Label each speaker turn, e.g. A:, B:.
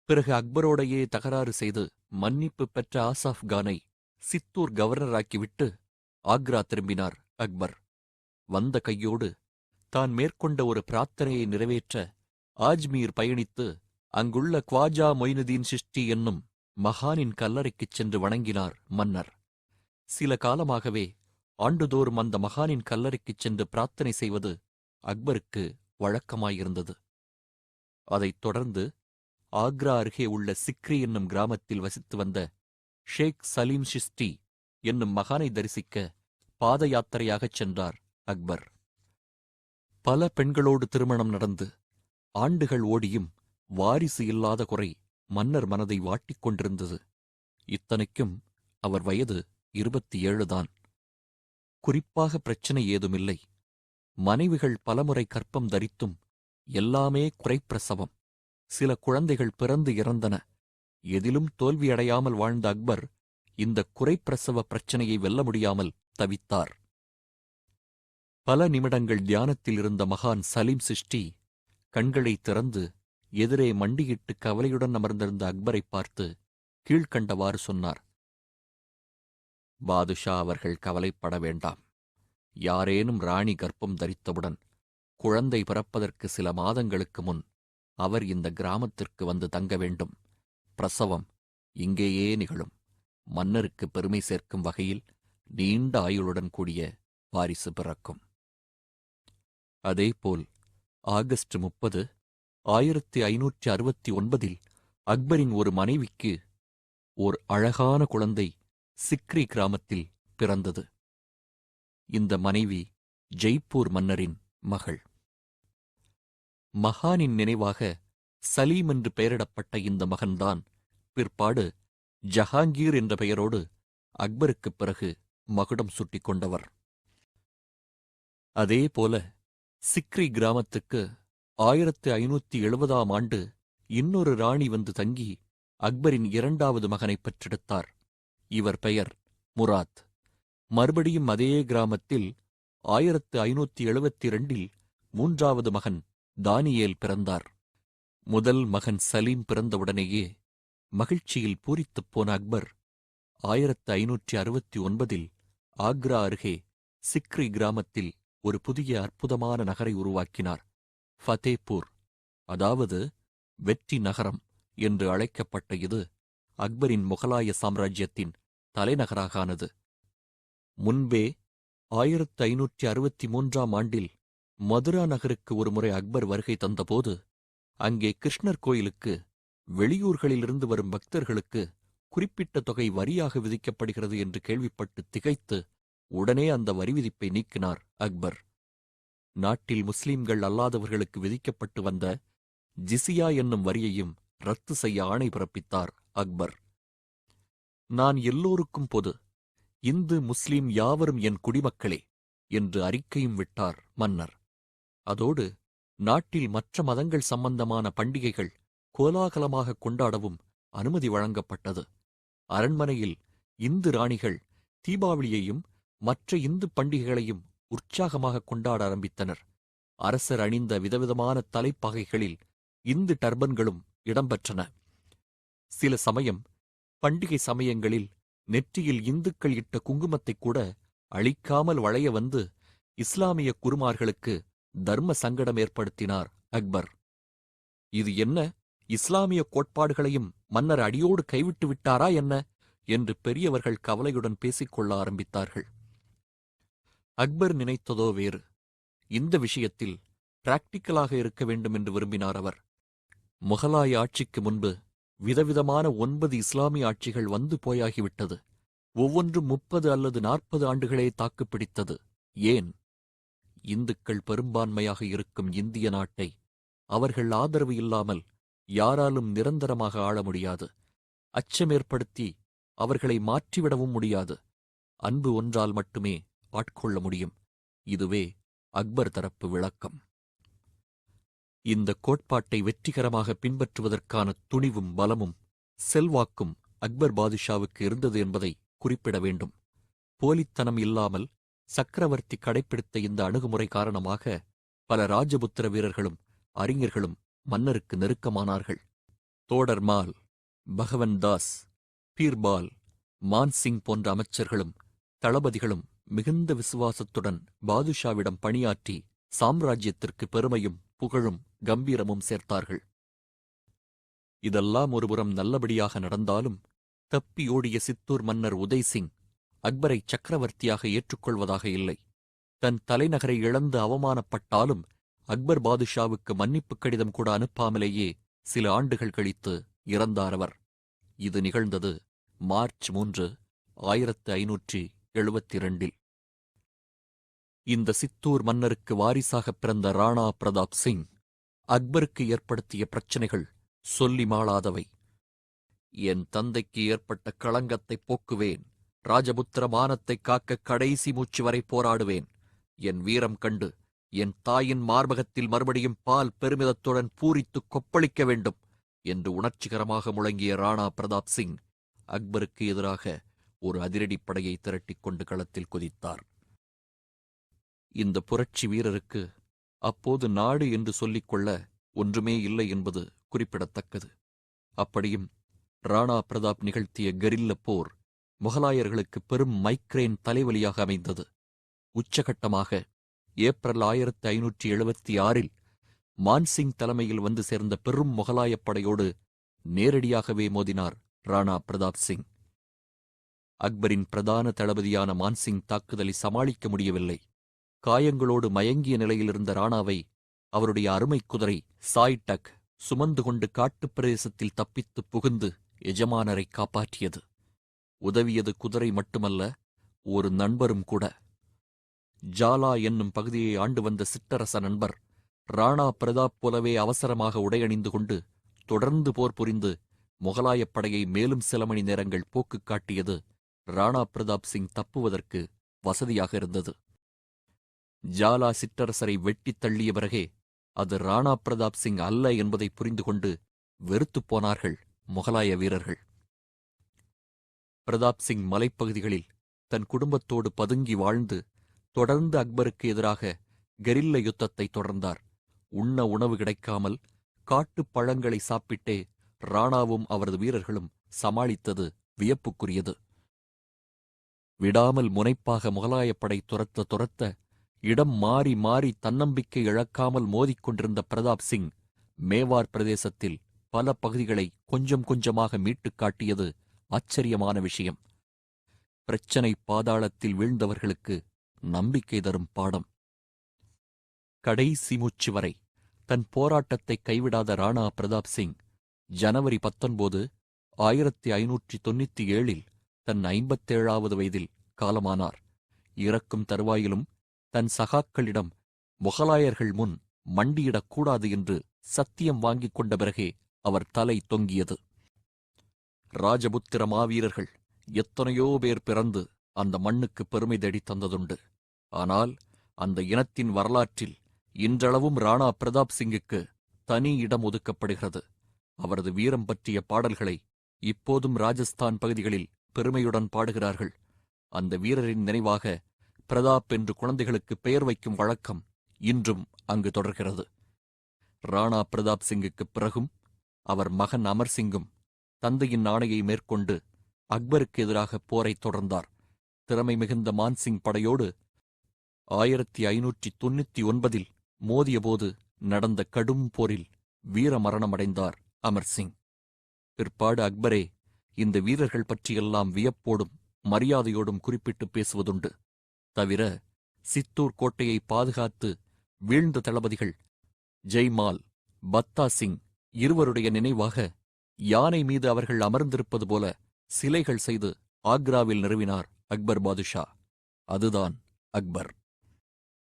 A: பிறகு அக்பரோடையே தகராறு செய்து மன்னிப்பு பெற்ற ஆசாஃப் கானை சித்தூர் கவர்னராக்கிவிட்டு ஆக்ரா திரும்பினார் அக்பர். வந்த கையோடு தான் மேற்கொண்ட ஒரு பிரார்த்தனையை நிறைவேற்ற ஆஜ்மீர் பயணித்து அங்குள்ள க்வாஜா மொய்னுதீன் சிஷ்டி என்னும் மகானின் கல்லறைக்குச் சென்று வணங்கினார் மன்னர். சில காலமாகவே ஆண்டுதோறும் அந்த மகானின் கல்லறைக்குச் சென்று பிரார்த்தனை செய்வது அக்பருக்கு வழக்கமாயிருந்தது. அதைத் தொடர்ந்து ஆக்ரா அருகே உள்ள சிக்ரி என்னும் கிராமத்தில் வசித்து வந்த ஷேக் சலீம் சிஷ்டி என்னும் மகானை தரிசிக்க பாத யாத்திரையாகச் சென்றார் அக்பர். பல பெண்களோடு திருமணம் நடந்து ஆண்டுகள் ஓடியும் வாரிசு இல்லாத குறை மன்னர் மனதை வாட்டிக் கொண்டிருந்தது. இத்தனைக்கும் அவர் வயது 27 தான். குறிப்பாக பிரச்சனை ஏதுமில்லை. மனைவிகள் பலமுறை கற்பம் தரித்தும் எல்லாமே குறைப்பிரசவம். சில குழந்தைகள் பிறந்து இறந்தன. எதிலும் தோல்வியடையாமல் வாழ்ந்த அக்பர் இந்த குறைப்பிரசவ பிரச்சனையை வெல்ல முடியாமல் தவித்தார். பல நிமிடங்கள் தியானத்தில் இருந்த மகான் சலீம் சிஷ்டி கண்களை திறந்து எதிரே மண்டியிட்டு கவலையுடன் அமர்ந்திருந்த அக்பரை பார்த்து கீழ்க்கண்டவாறு சொன்னார். பாதுஷா அவர்கள் கவலைப்பட வேண்டாம். யாரேனும் ராணி கர்ப்பம் தரித்தவுடன் குழந்தை பிறப்பதற்கு சில மாதங்களுக்கு முன் அவர் இந்த கிராமத்திற்கு வந்து தங்க வேண்டும். பிரசவம் இங்கேயே நிகழும். மன்னருக்கு பெருமை சேர்க்கும் வகையில் நீண்ட ஆயுளுடன் கூடிய வாரிசு பிறக்கும். அதேபோல் ஆகஸ்ட் 30, 1569 அக்பரின் ஒரு மனைவிக்கு ஓர் அழகான குழந்தை சிக்ரி கிராமத்தில் பிறந்தது. இந்த மனைவி ஜெய்ப்பூர் மன்னரின் மகள். மகானின் நினைவாக சலீம் என்று பெயரிடப்பட்ட இந்த மகன்தான் பிற்பாடு ஜஹாங்கீர் என்ற பெயரோடு அக்பருக்குப் பிறகு மகுடம் சூட்டிக் கொண்டவர். அதேபோல சிக்ரி கிராமத்துக்கு 1570 ஆண்டு இன்னொரு ராணி வந்து தங்கி அக்பரின் 2வது மகனைப் பெற்றெடுத்தார். இவர் பெயர் முராத். மறுபடியும் அதே கிராமத்தில் 1572 3வது மகன் தானியேல் பிறந்தார். முதல் மகன் சலீம் பிறந்தவுடனேயே மகிழ்ச்சியில் பூரித்துப் போன அக்பர் 1569 ஆக்ரா அருகே சிக்ரி கிராமத்தில் ஒரு புதிய அற்புதமான நகரை உருவாக்கினார். ஃபதேபூர், அதாவது வெற்றி நகரம் என்று அழைக்கப்பட்ட இது அக்பரின் முகலாய சாம்ராஜ்யத்தின் தலைநகராக ஆனது. முன்பே 1563 ஆண்டில் மதுரா நகருக்கு ஒருமுறை அக்பர் வருகை தந்தபோது அங்கே கிருஷ்ணர் கோயிலுக்கு வெளியூர்களிலிருந்து வரும் பக்தர்களுக்கு குறிப்பிட்ட தொகை வரியாக விதிக்கப்படுகிறது என்று கேள்விப்பட்டு திகைத்து உடனே அந்த வரி விதிப்பை நீக்கினார் அக்பர். நாட்டில் முஸ்லிம்கள் அல்லாதவர்களுக்கு விதிக்கப்பட்டு வந்த ஜிசியா என்னும் வரியையும் ரத்து செய்ய ஆணை பிறப்பித்தார் அக்பர். நான் எல்லோருக்கும் பொது, இந்து முஸ்லிம் யாவரும் என் குடிமக்களே என்று அறிக்கையும் விட்டார் மன்னர். அதோடு நாட்டில் மற்ற மதங்கள் சம்பந்தமான பண்டிகைகள் கோலாகலமாக கொண்டாடவும் அனுமதி வழங்கப்பட்டது. அரண்மனையில் இந்து ராணிகள் தீபாவளியையும் மற்ற இந்து பண்டிகைகளையும் உற்சாகமாக கொண்டாட ஆரம்பித்தனர். அரசர் அணிந்த விதவிதமான தலைப்பாகைகளில் இந்து டர்பன்களும் இடம்பெற்றன. சில சமயம் பண்டிகை சமயங்களில் நெற்றியில் இந்துக்கள் இட்ட குங்குமத்தைக் கூட அழிக்காமல் வளைய வந்து இஸ்லாமிய குருமார்களுக்கு தர்ம சங்கடம் ஏற்படுத்தினார் அக்பர். இது என்ன, இஸ்லாமிய கோட்பாடுகளையும் மன்னர் அடியோடு கைவிட்டு விட்டாரா என்ன என்று பெரியவர்கள் கவலையுடன் பேசிக்கொள்ள ஆரம்பித்தார்கள். அக்பர் நினைத்ததோ வேறு. இந்த விஷயத்தில் பிராக்டிக்கலாக இருக்க வேண்டும் என்று விரும்பினார் அவர். முகலாய ஆட்சிக்கு முன்பு விதவிதமான 9 இஸ்லாமிய ஆட்சிகள் வந்து போயாகிவிட்டது. ஒவ்வொன்றும் 30 அல்லது 40 ஆண்டுகளே தாக்குப்பிடித்தது. ஏன்? இந்துக்கள் பெரும்பான்மையாக இருக்கும் இந்திய நாட்டை அவர்கள் ஆதரவு இல்லாமல் யாராலும் நிரந்தரமாக ஆள முடியாது. அச்சமேற்படுத்தி அவர்களை மாற்றிவிடவும் முடியாது. அன்பு ஒன்றால் மட்டுமே ஆட்கொள்ள முடியும். இதுவே அக்பர் தரப்பு விளக்கம். இந்த கோட்பாட்டை வெற்றிகரமாக பின்பற்றுவதற்கான துணிவும் பலமும் செல்வாக்கும் அக்பர் பாதுஷாவுக்கு இருந்தது என்பதை குறிப்பிட வேண்டும். போலித்தனம் இல்லாமல் சக்கரவர்த்தி கடைப்பிடித்த இந்த அணுகுமுறை காரணமாக பல ராஜபுத்திர வீரர்களும் அறிஞர்களும் மன்னருக்கு நெருக்கமானார்கள். தோடர்மால், பகவன் தாஸ், பீர்பால், மான்சிங் போன்ற அமைச்சர்களும் தளபதிகளும் மிகுந்த விசுவாசத்துடன் பாதுஷாவிடம் பணியாற்றி சாம்ராஜ்யத்திற்கு பெருமையும் புகழும் கம்பீரமும் சேர்த்தார்கள். இதெல்லாம் ஒருபுறம் நல்லபடியாக நடந்தாலும் தப்பியோடிய சித்தூர் மன்னர் உதய்சிங் அக்பரை சக்கரவர்த்தியாக ஏற்றுக்கொள்வதாக இல்லை. தன் தலைநகரை இழந்து அவமானப்பட்டாலும் அக்பர் பாதுஷாவுக்கு மன்னிப்புக் கடிதம் கூட அனுப்பாமலேயே சில ஆண்டுகள் கழித்து இறந்தார் அவர். இது நிகழ்ந்தது மார்ச் 3, 1572. இந்த சித்தூர் மன்னருக்கு வாரிசாகப் பிறந்த ராணா பிரதாப் சிங் அக்பருக்கு ஏற்படுத்திய பிரச்சனைகள் சொல்லி மாளாதவை. என் தந்தைக்கு ஏற்பட்ட களங்கத்தைப் போக்குவேன், ராஜபுத்திர மானத்தைக் காக்க கடைசி மூச்சு வரை போராடுவேன், என் வீரம் கண்டு என் தாயின் மார்பகத்தில் மறுபடியும் பால் பெருமிதத்துடன் பூரித்துக் கொப்பளிக்க வேண்டும் என்று உணர்ச்சிகரமாக முழங்கிய ராணா பிரதாப் சிங் அக்பருக்கு எதிராக ஒரு அதிரடிப்படையை திரட்டிக் கொண்டு களத்தில் குதித்தார். இந்த புரட்சி வீரருக்கு அப்போது நாடு என்று சொல்லிக்கொள்ள ஒன்றுமே இல்லை என்பது குறிப்பிடத்தக்கது. அப்படியும் ராணா பிரதாப் நிகழ்த்திய கெரில்ல போர் முகலாயர்களுக்கு பெரும் மைக்ரேன் தலைவலியாக அமைந்தது. உச்சகட்டமாக ஏப்ரல் 1576 மான்சிங் தலைமையில் வந்து சேர்ந்த பெரும் முகலாயப் படையோடு நேரடியாகவே மோதினார் ராணா பிரதாப் சிங். அக்பரின் பிரதான தளபதியான மான்சிங் தாக்குதலை சமாளிக்க முடியவில்லை. காயங்களோடு மயங்கிய நிலையிலிருந்த ராணாவை அவருடைய அருமைக் குதிரை சாய்டக் சுமந்து கொண்டு காட்டுப் பிரதேசத்தில் தப்பித்துப் புகுந்து எஜமானரை காப்பாற்றியது. உதவியது குதிரை மட்டுமல்ல, ஒரு நண்பரும் கூட. ஜாலா என்னும் பகுதியை ஆண்டு வந்த சிற்றரச நண்பர் ராணா பிரதாப் போலவே அவசரமாக உடையணிந்து கொண்டு தொடர்ந்து போர் புரிந்து முகலாயப் படையை மேலும் சில மணி நேரங்கள் போக்குக் காட்டியது ராணா பிரதாப் சிங் தப்புவதற்கு வசதியாக இருந்தது. ஜாலா சிற்றரசரை வெட்டித் தள்ளிய பிறகே அது ராணா பிரதாப் சிங் அல்ல என்பதை புரிந்து கொண்டு வெறுத்துப் போனார்கள் முகலாய வீரர்கள். பிரதாப் சிங் மலைப்பகுதிகளில் தன் குடும்பத்தோடு பதுங்கி வாழ்ந்து தொடர்ந்து அக்பருக்கு எதிராக கெரில்ல யுத்தத்தை தொடர்ந்தார். உண்ண உணவு கிடைக்காமல் காட்டுப் பழங்களை சாப்பிட்டே ராணாவும் அவரது வீரர்களும் சமாளித்தது வியப்புக்குரியது. விடாமல் முனைப்பாக முகலாயப்படை துரத்த இடம் மாறி மாறி தன்னம்பிக்கை இழக்காமல் மோதிக்கொண்டிருந்த பிரதாப் சிங் மேவார் பிரதேசத்தில் பல பகுதிகளை கொஞ்சம் கொஞ்சமாக மீட்டுக் காட்டியது ஆச்சரியமான விஷயம். பிரச்சனை பாதாளத்தில் வீழ்ந்தவர்களுக்கு நம்பிக்கை தரும் பாடம். கடைசி மூச்சு வரை தன் போராட்டத்தை கைவிடாத ராணா பிரதாப் சிங் ஜனவரி 19, 1597 தன் 57வது வயதில் காலமானார். இறக்கும் தருவாயிலும் தன் சகாக்களிடம் முகலாயர்கள் முன் மண்டியிடக்கூடாது என்று சத்தியம் வாங்கிக் கொண்ட பிறகே அவர் தலை தொங்கியது. ராஜபுத்திர மாவீரர்கள் எத்தனையோ பேர் பிறந்து அந்த மண்ணுக்கு பெருமை தேடித் தந்ததுண்டு. ஆனால் அந்த இனத்தின் வரலாற்றில் இன்றளவும் ராணா பிரதாப் சிங்குக்கு தனி இடம் ஒதுக்கப்படுகிறது. அவரது வீரம் பற்றிய பாடல்களை இப்போதும் ராஜஸ்தான் பகுதிகளில் பெருமையுடன் பாடுகிறார்கள். அந்த வீரரின் நினைவாக பிரதாப் என்று குழந்தைகளுக்கு பெயர் வைக்கும் வழக்கம் இன்றும் அங்கு தொடர்கிறது. ராணா பிரதாப் சிங்குக்குப் பிறகும் அவர் மகன் அமர் சிங்கும் தந்தையின் ஆணையை மேற்கொண்டு அக்பருக்கு எதிராக போரைத் தொடர்ந்தார். திறமை மிகுந்த மான்சிங் படையோடு 1599 மோதியபோது நடந்த கடும் போரில் வீரமரணமடைந்தார் அமர் சிங். பிற்பாடு அக்பரே இந்த வீரர்கள் பற்றியெல்லாம் வியப்போடும் மரியாதையோடும் குறிப்பிட்டு பேசுவதுண்டு. தவிர சித்தூர் கோட்டையை பாதுகாத்து வீழ்ந்த தளபதிகள் ஜெய்மால், பத்தா சிங் இருவருடைய நினைவாக யானை மீது அவர்கள் அமர்ந்திருப்பது போல சிலைகள் செய்து ஆக்ராவில் நிறுவினார் அக்பர் பாதுஷா. அதுதான் அக்பர்.